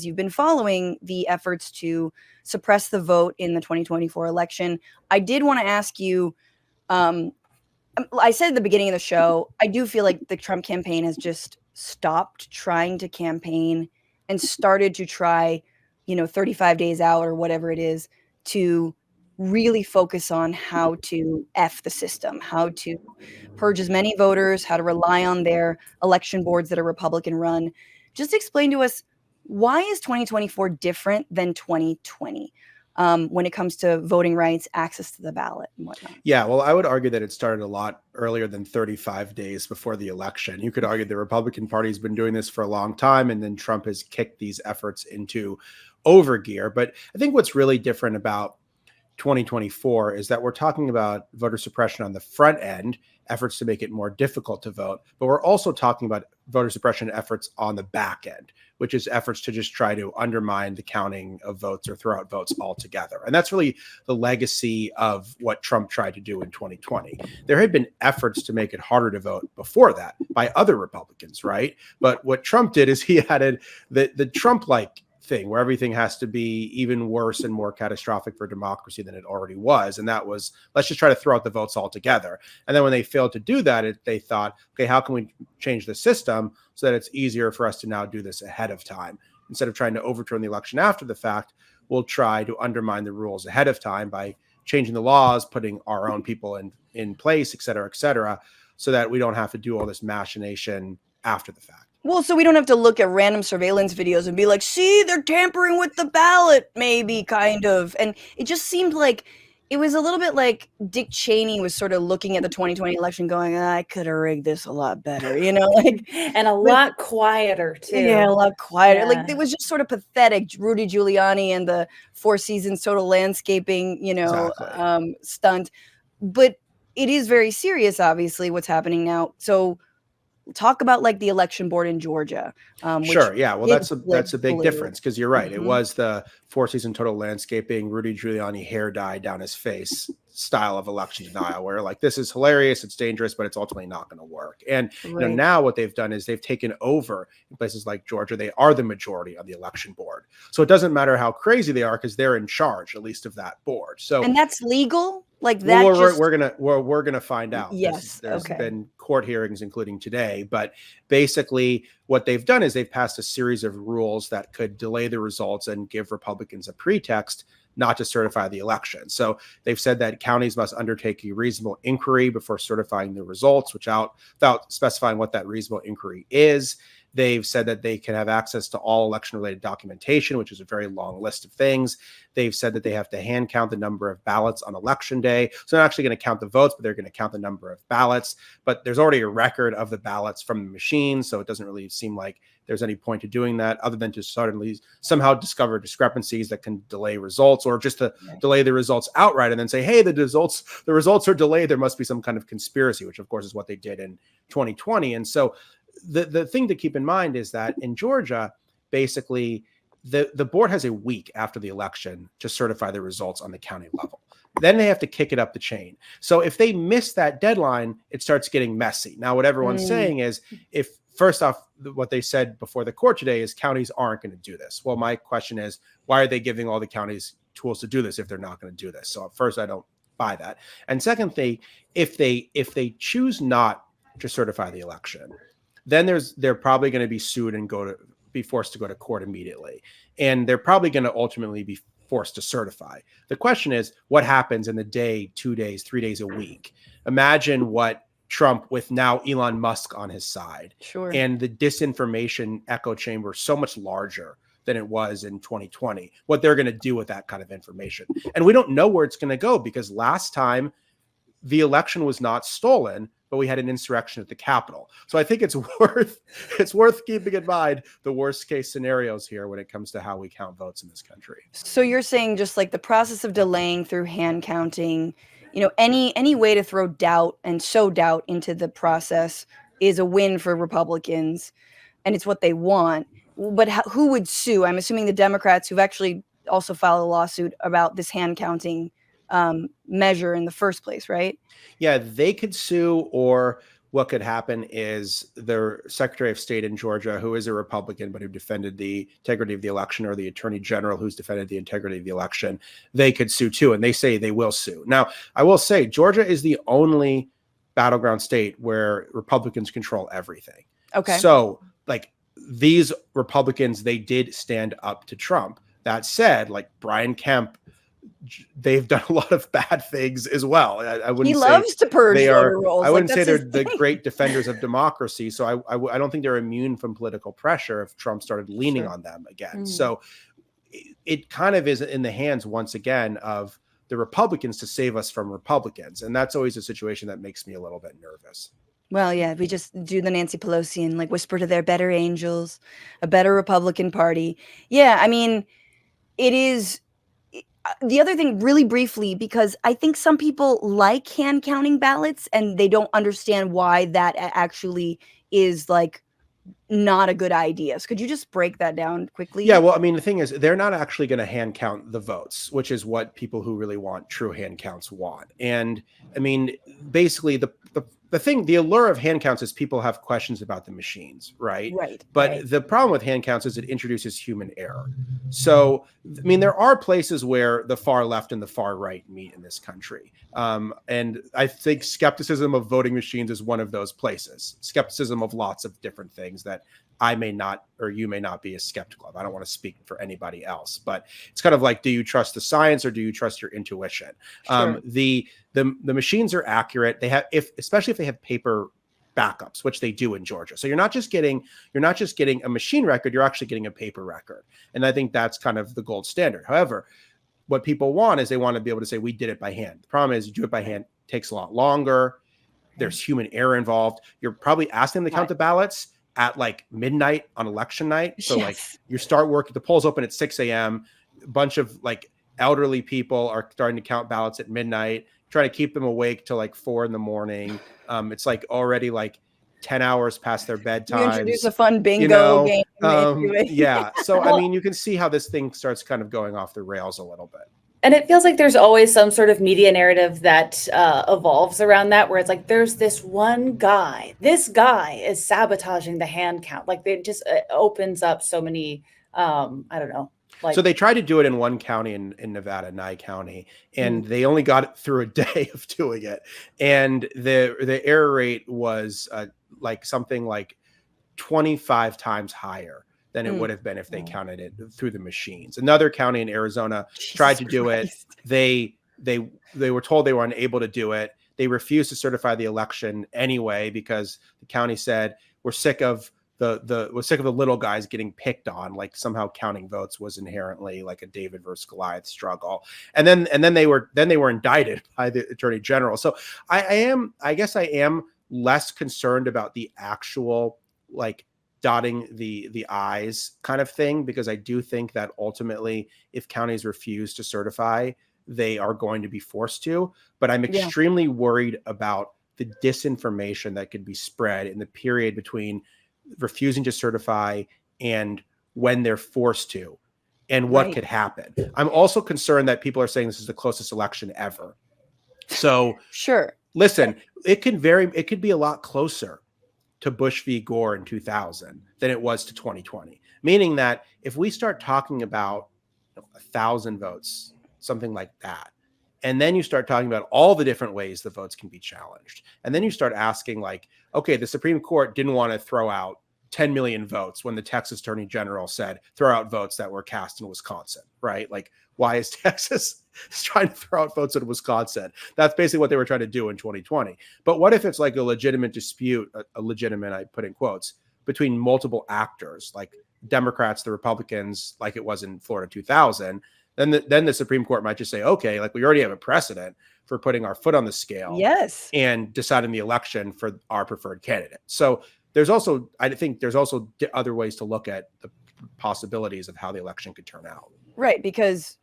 you've been following the efforts to suppress the vote in the 2024 election. I did want to ask you, I said at the beginning of the show, I do feel like the Trump campaign has just stopped trying to campaign and started to try, 35 days out or whatever it is, to really focus on how to F the system, how to purge as many voters, how to rely on their election boards that are Republican run. Just explain to us, why is 2024 different than 2020 when it comes to voting rights, access to the ballot, and whatnot? Yeah, well, I would argue that it started a lot earlier than 35 days before the election. You could argue the Republican Party has been doing this for a long time, and then Trump has kicked these efforts into overgear. But I think what's really different about 2024 is that we're talking about voter suppression on the front end, efforts to make it more difficult to vote, but we're also talking about voter suppression efforts on the back end, which is efforts to just try to undermine the counting of votes or throw out votes altogether. And that's really the legacy of what Trump tried to do in 2020. There had been efforts to make it harder to vote before that by other Republicans, right? But what Trump did is he added the Trump-like thing where everything has to be even worse and more catastrophic for democracy than it already was. And that was, let's just try to throw out the votes altogether. And then when they failed to do that, they thought, okay, how can we change the system so that it's easier for us to now do this ahead of time? Instead of trying to overturn the election after the fact, we'll try to undermine the rules ahead of time by changing the laws, putting our own people in place, et cetera, so that we don't have to do all this machination after the fact. Well, so we don't have to look at random surveillance videos and be like, see, they're tampering with the ballot, maybe, kind of. And it just seemed like it was a little bit like Dick Cheney was sort of looking at the 2020 election going, I could have rigged this a lot better, and a lot quieter, too. Yeah, a lot quieter. Yeah. Like, it was just sort of pathetic. Rudy Giuliani and the Four Seasons total landscaping, exactly. Stunt. But it is very serious, obviously, what's happening now. So talk about like the election board in Georgia. Sure. Yeah. Well, that's a big difference because you're right. Mm-hmm. It was the Four Seasons total landscaping, Rudy Giuliani hair dye down his face style of election denial, where like, this is hilarious, it's dangerous, but it's ultimately not going to work. And right. Now what they've done is they've taken over in places like Georgia. They are the majority on the election board. So it doesn't matter how crazy they are because they're in charge, at least of that board. So, and that's legal? Like that? Well, we're gonna find out. Yes. There's been court hearings, including today. But basically, what they've done is they've passed a series of rules that could delay the results and give Republicans a pretext not to certify the election. So they've said that counties must undertake a reasonable inquiry before certifying the results, without specifying what that reasonable inquiry is. They've said that they can have access to all election-related documentation, which is a very long list of things. They've said that they have to hand count the number of ballots on election day. So they're not actually going to count the votes, but they're going to count the number of ballots. But there's already a record of the ballots from the machine, so it doesn't really seem like there's any point to doing that other than to suddenly somehow discover discrepancies that can delay results, or just to delay the results outright and then say, hey, the results are delayed. There must be some kind of conspiracy, which of course is what they did in 2020. And so the thing to keep in mind is that in Georgia, basically the board has a week after the election to certify the results on the county level. Then they have to kick it up the chain. So if they miss that deadline, it starts getting messy. Now, what everyone's saying is, if first off, what they said before the court today is counties aren't going to do this. Well, my question is, why are they giving all the counties tools to do this if they're not going to do this? So at first, I don't buy that. And secondly, if they choose not to certify the election, then they're probably going to be sued and be forced to go to court immediately. And they're probably going to ultimately be forced to certify. The question is, what happens in the day, 2 days, 3 days a week? Imagine what Trump, with now Elon Musk on his side, and the disinformation echo chamber so much larger than it was in 2020, what they're going to do with that kind of information. And we don't know where it's going to go, because last time the election was not stolen, but we had an insurrection at the Capitol. So I think it's worth keeping in mind the worst case scenarios here when it comes to how we count votes in this country. So you're saying just like the process of delaying through hand counting, any way to throw doubt and sow doubt into the process is a win for Republicans, and it's what they want. But who would sue? I'm assuming the Democrats, who've actually also filed a lawsuit about this hand counting measure in the first place, right? Yeah, they could sue, or what could happen is the Secretary of State in Georgia, who is a Republican, but who defended the integrity of the election, or the Attorney General who's defended the integrity of the election, they could sue too. And they say they will sue. Now, I will say Georgia is the only battleground state where Republicans control everything. Okay. So like these Republicans, they did stand up to Trump. That said, like Brian Kemp, they've done a lot of bad things as well. I wouldn't He say loves to purge they are. voter rolls. I wouldn't say they're that's the his thing. great defenders of democracy. So I don't think they're immune from political pressure if Trump started leaning Sure. on them again. Mm. So it kind of is in the hands once again of the Republicans to save us from Republicans, and that's always a situation that makes me a little bit nervous. Well, yeah, we just do the Nancy Pelosi and like whisper to their better angels, a better Republican Party. Yeah, I mean, it is the other thing really briefly, because I think some people like hand counting ballots and they don't understand why that actually is like not a good idea. So could you just break that down quickly? Yeah, well, I mean, the thing is, they're not actually going to hand count the votes, which is what people who really want true hand counts want. And I mean, basically, the thing, the allure of hand counts is people have questions about the machines, right? Right. But right. the problem with hand counts is it introduces human error. So, I mean, there are places where the far left and the far right meet in this country. And I think skepticism of voting machines is one of those places. Skepticism of lots of different things that I may not, or you may not be as skeptical of. I don't want to speak for anybody else, but it's kind of like, do you trust the science or do you trust your intuition? Sure. The machines are accurate. They have, especially if they have paper backups, which they do in Georgia. So you're not just getting a machine record, you're actually getting a paper record. And I think that's kind of the gold standard. However, what people want is they want to be able to say, we did it by hand. The problem is you do it by hand, it takes a lot longer. There's human error involved. You're probably asking them to count the ballots at like midnight on election night. So like you start work, the polls open at 6 a.m. A bunch of like elderly people are starting to count ballots at midnight, trying to keep them awake till like 4 a.m. It's like already like 10 hours past their bedtime. You introduce a fun bingo game into it. Yeah. So, I mean, you can see how this thing starts kind of going off the rails a little bit. And it feels like there's always some sort of media narrative that evolves around that, where it's like, there's this one guy, this guy is sabotaging the hand count. Like it just opens up so many, I don't know. Like, so they tried to do it in one county in Nevada, Nye County, and they only got it through a day of doing it. And the error rate was like something like 25 times higher than it would have been if they counted it through the machines. Another county in Arizona tried to do it. They were told they were unable to do it. They refused to certify the election anyway because the county said, we're sick of the little guys getting picked on, like somehow counting votes was inherently like a David versus Goliath struggle. And then they were indicted by the Attorney General. So I guess I am less concerned about the actual like dotting the I's kind of thing, because I do think that ultimately if counties refuse to certify, they are going to be forced to. But I'm extremely worried about the disinformation that could be spread in the period between refusing to certify and when they're forced to, and what could happen. I'm also concerned that people are saying this is the closest election ever. So listen, it could be a lot closer to Bush v. Gore in 2000 than it was to 2020. Meaning that if we start talking about 1,000 votes, something like that, and then you start talking about all the different ways the votes can be challenged, and then you start asking like, okay, the Supreme Court didn't want to throw out 10 million votes when the Texas Attorney General said throw out votes that were cast in Wisconsin, right? Like, why is Texas trying to throw out votes in Wisconsin? That's basically what they were trying to do in 2020. But what if it's like a legitimate dispute, a legitimate, I put in quotes, between multiple actors, like Democrats, the Republicans, like it was in Florida 2000, then the Supreme Court might just say, okay, like we already have a precedent for putting our foot on the scale and deciding the election for our preferred candidate. So I think there's also other ways to look at the possibilities of how the election could turn out. Right, because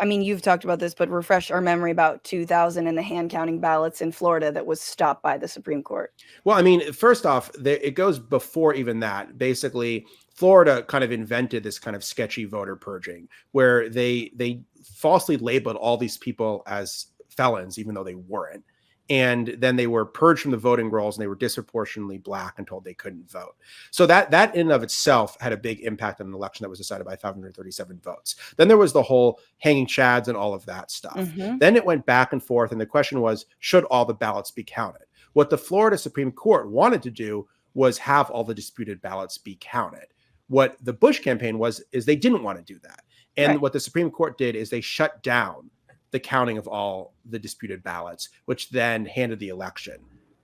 you've talked about this, but refresh our memory about 2000 and the hand counting ballots in Florida that was stopped by the Supreme Court. Well, I mean, first off, it goes before even that. Basically, Florida kind of invented this kind of sketchy voter purging where they falsely labeled all these people as felons, even though they weren't. And then they were purged from the voting rolls and they were disproportionately Black and told they couldn't vote. So that in and of itself had a big impact on an election that was decided by 537 votes. Then there was the whole hanging chads and all of that stuff. Then it went back and forth. And the question was, should all the ballots be counted? What the Florida Supreme Court wanted to do was have all the disputed ballots be counted. What the Bush campaign is they didn't want to do that. And what the Supreme Court did is they shut down the counting of all the disputed ballots, which then handed the election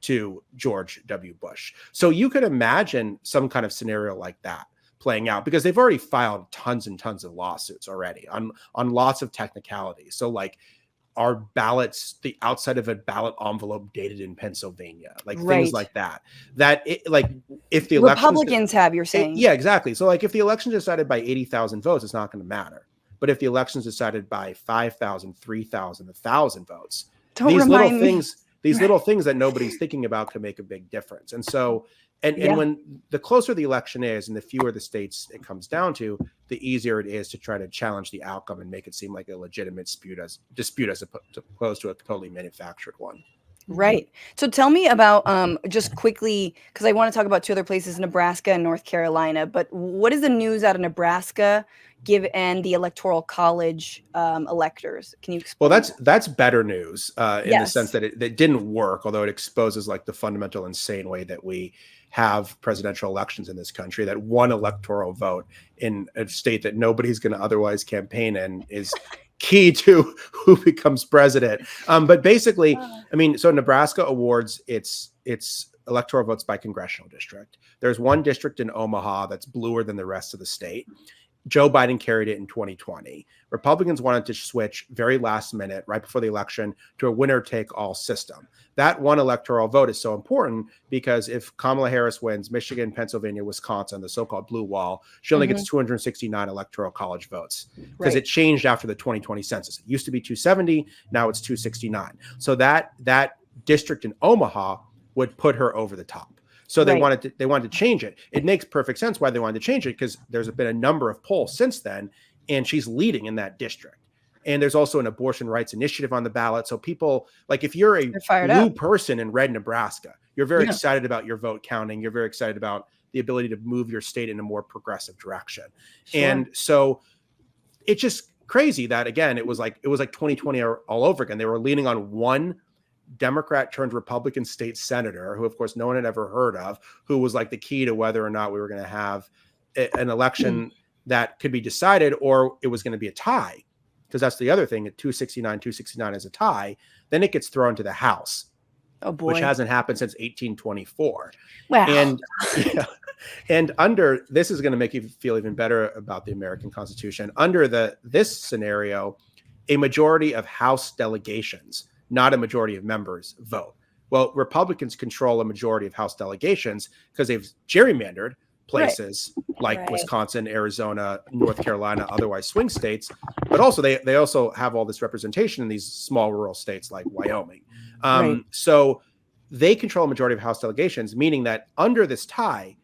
to George W. Bush. So you could imagine some kind of scenario like that playing out, because they've already filed tons and tons of lawsuits already on lots of technicalities. So like, are ballots the outside of a ballot envelope dated in Pennsylvania, like things like that, like if the Republicans have, you're saying. Yeah, exactly. So like if the election is decided by 80,000 votes, it's not going to matter. But if the election is decided by 5,000, 3,000, 1,000 votes, these little things that nobody's thinking about can make a big difference. And so, and when the closer the election is and the fewer the states it comes down to, the easier it is to try to challenge the outcome and make it seem like a legitimate dispute as opposed to a totally manufactured one. Right. So tell me about, just quickly, because I want to talk about two other places, Nebraska and North Carolina, but what is the news out of Nebraska and the Electoral College electors? Can you explain? Well, that's better news in the sense that it didn't work, although it exposes like the fundamental insane way that we have presidential elections in this country, that one electoral vote in a state that nobody's going to otherwise campaign in is key to who becomes president. But basically, I mean, so Nebraska awards its electoral votes by congressional district. There's one district in Omaha that's bluer than the rest of the state. Joe Biden carried it in 2020. Republicans wanted to switch very last minute, right before the election, to a winner-take-all system. That one electoral vote is so important because if Kamala Harris wins Michigan, Pennsylvania, Wisconsin, the so-called blue wall, she only gets 269 electoral college votes because it changed after the 2020 census. It used to be 270, now it's 269. So that district in Omaha would put her over the top. So they wanted to change it. It makes perfect sense why they wanted to change it, because there's been a number of polls since then, and she's leading in that district. And there's also an abortion rights initiative on the ballot. So people, like if you're a blue person in red Nebraska, you're very excited about your vote counting. You're very excited about the ability to move your state in a more progressive direction. Sure. And so it's just crazy that, again, it was like 2020 all over again. They were leaning on one Democrat turned Republican state senator, who of course no one had ever heard of, who was like the key to whether or not we were going to have an election that could be decided, or it was going to be a tie. Because that's the other thing, at 269 is a tie, then it gets thrown to the House. Oh boy. Which hasn't happened since 1824. Wow. And under, this is going to make you feel even better about the American Constitution. Under this scenario, a majority of House delegations, not a majority of members, vote. Well, Republicans control a majority of House delegations because they've gerrymandered places like Wisconsin, Arizona, North Carolina, otherwise swing states. But also they also have all this representation in these small rural states like Wyoming. So they control a majority of House delegations, meaning that under this tie,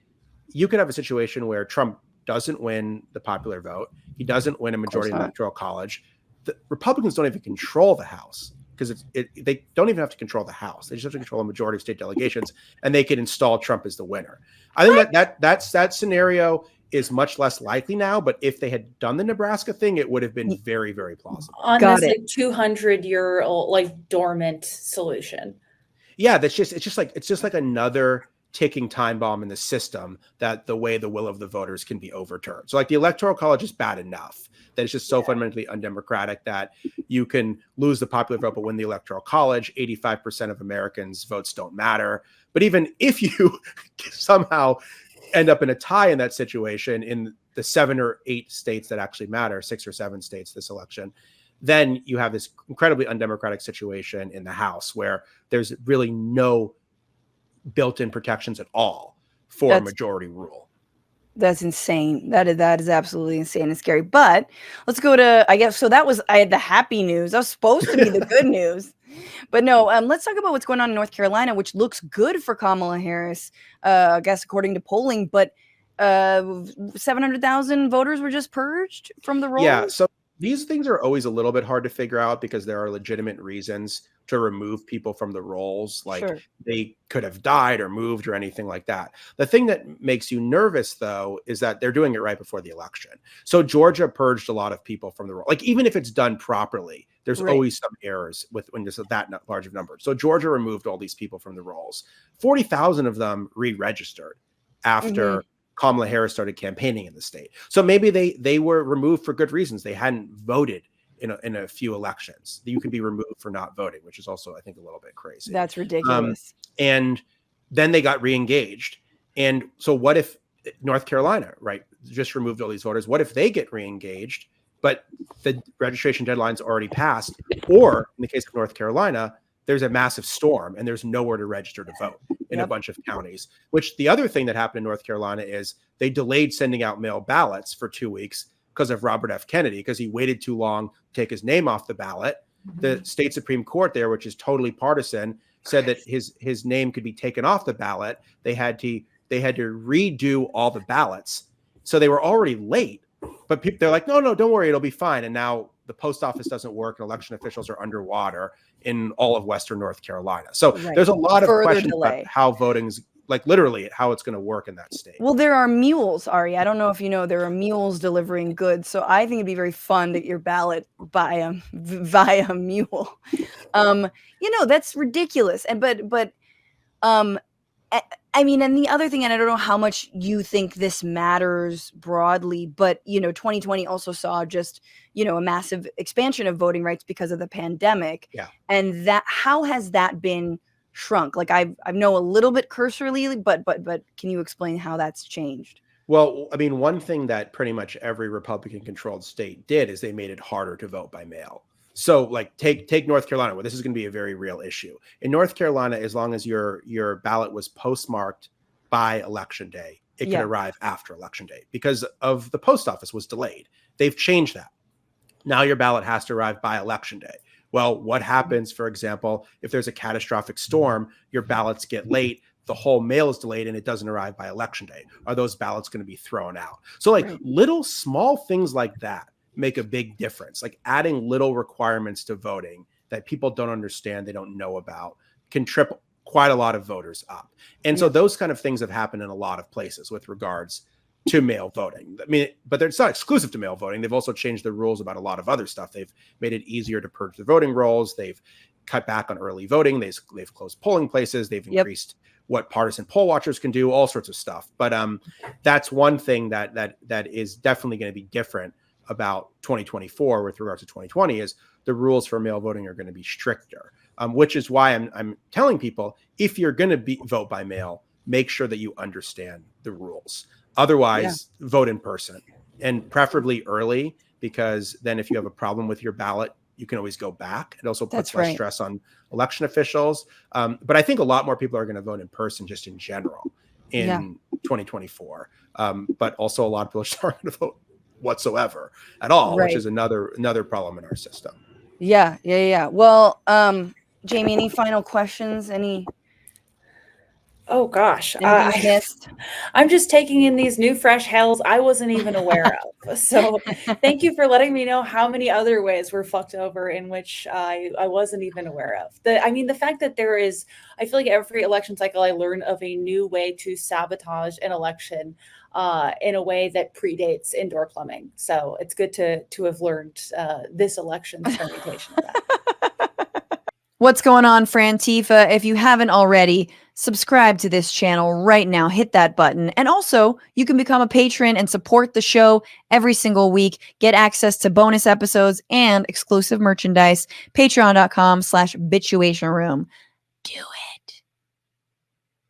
you could have a situation where Trump doesn't win the popular vote. He doesn't win a majority in the Electoral College. The Republicans don't even control the House, because they don't even have to control the House. They just have to control a majority of state delegations, and they could install Trump as the winner. I think that scenario is much less likely now, but if they had done the Nebraska thing, it would have been very, very plausible. On this like 200-year-old like dormant solution. Yeah, it's just like another ticking time bomb in the system, that the way the will of the voters can be overturned. So like the Electoral College is bad enough that it's just so fundamentally undemocratic that you can lose the popular vote but win the Electoral College. 85% of Americans' votes don't matter. But even if you somehow end up in a tie in that situation in the 7 or 8 states that actually matter, 6 or 7 states this election, then you have this incredibly undemocratic situation in the House where there's really no built-in protections at all for a majority rule. That's insane. That is absolutely insane and scary. But let's go to, I guess, so I had the happy news. That was supposed to be the good news. But no, let's talk about what's going on in North Carolina, which looks good for Kamala Harris, I guess, according to polling. But 700,000 voters were just purged from the rolls. Yeah, so these things are always a little bit hard to figure out because there are legitimate reasons to remove people from the rolls. Like Sure. they could have died or moved or anything like that. The thing that makes you nervous, though, is that they're doing it right before the election. So Georgia purged a lot of people from the roll. Like even if it's done properly, there's Right. always some errors with when there's that large of numbers. So Georgia removed all these people from the rolls. 40,000 of them re-registered after Kamala Harris started campaigning in the state. So maybe they were removed for good reasons. They hadn't voted in a few elections. You can be removed for not voting, which is also, I think, a little bit crazy. That's ridiculous. And then they got re-engaged. And so what if North Carolina, right, just removed all these voters? What if they get re-engaged, but the registration deadline's already passed? Or in the case of North Carolina, there's a massive storm and there's nowhere to register to vote in a bunch of counties. Which the other thing that happened in North Carolina is they delayed sending out mail ballots for 2 weeks because of Robert F. Kennedy, because he waited too long to take his name off the ballot. The state Supreme Court there, which is totally partisan, said that his name could be taken off the ballot. They had to redo all the ballots. So they were already late, but they're like, no, don't worry, it'll be fine. And now the post office doesn't work and election officials are underwater in all of Western North Carolina. So there's a lot of questions about how voting's, like literally how it's going to work in that state. Well, there are mules, Ari. I don't know if you know, there are mules delivering goods. So I think it'd be very fun to get your ballot via mule. That's ridiculous. I mean, and the other thing, and I don't know how much you think this matters broadly, but 2020 also saw just a massive expansion of voting rights because of the pandemic. Yeah. And how has that been shrunk? Like I know a little bit cursorily, but can you explain how that's changed? Well, I mean, one thing that pretty much every Republican controlled state did is they made it harder to vote by mail. So like take North Carolina, where this is going to be a very real issue. In North Carolina, as long as your ballot was postmarked by election day, it can arrive after election day because of the post office was delayed. They've changed that. Now your ballot has to arrive by election day. Well, what happens, for example, if there's a catastrophic storm, your ballots get late, the whole mail is delayed and it doesn't arrive by election day? Are those ballots going to be thrown out? So little small things like that make a big difference. Like adding little requirements to voting that people don't understand, they don't know about, can trip quite a lot of voters up. And so those kind of things have happened in a lot of places with regards to mail voting. I mean, but it's not exclusive to mail voting. They've also changed the rules about a lot of other stuff. They've made it easier to purge the voting rolls. They've cut back on early voting. They've closed polling places. They've increased what partisan poll watchers can do, all sorts of stuff. But that's one thing that is definitely going to be different about 2024 with regards to 2020 is the rules for mail voting are going to be stricter, which is why I'm telling people, if you're going to vote by mail, make sure that you understand the rules. Otherwise, vote in person and preferably early, because then if you have a problem with your ballot, you can always go back. It also puts less stress on election officials. But I think a lot more people are going to vote in person just in general in 2024. But also a lot of people aren't going to vote whatsoever at all, which is another problem in our system. Yeah. Well, Jamie, any final questions? Oh gosh, missed? I'm just taking in these new fresh hells I wasn't even aware of. So thank you for letting me know how many other ways we're fucked over in which I wasn't even aware of. The fact that there is, I feel like every election cycle I learn of a new way to sabotage an election in a way that predates indoor plumbing. So it's good to have learned this election's permutation of that. What's going on, Frantifa? If you haven't already, subscribe to this channel right now. Hit that button. And also, you can become a patron and support the show every single week. Get access to bonus episodes and exclusive merchandise. Patreon.com/Bitchuation Room. Do it.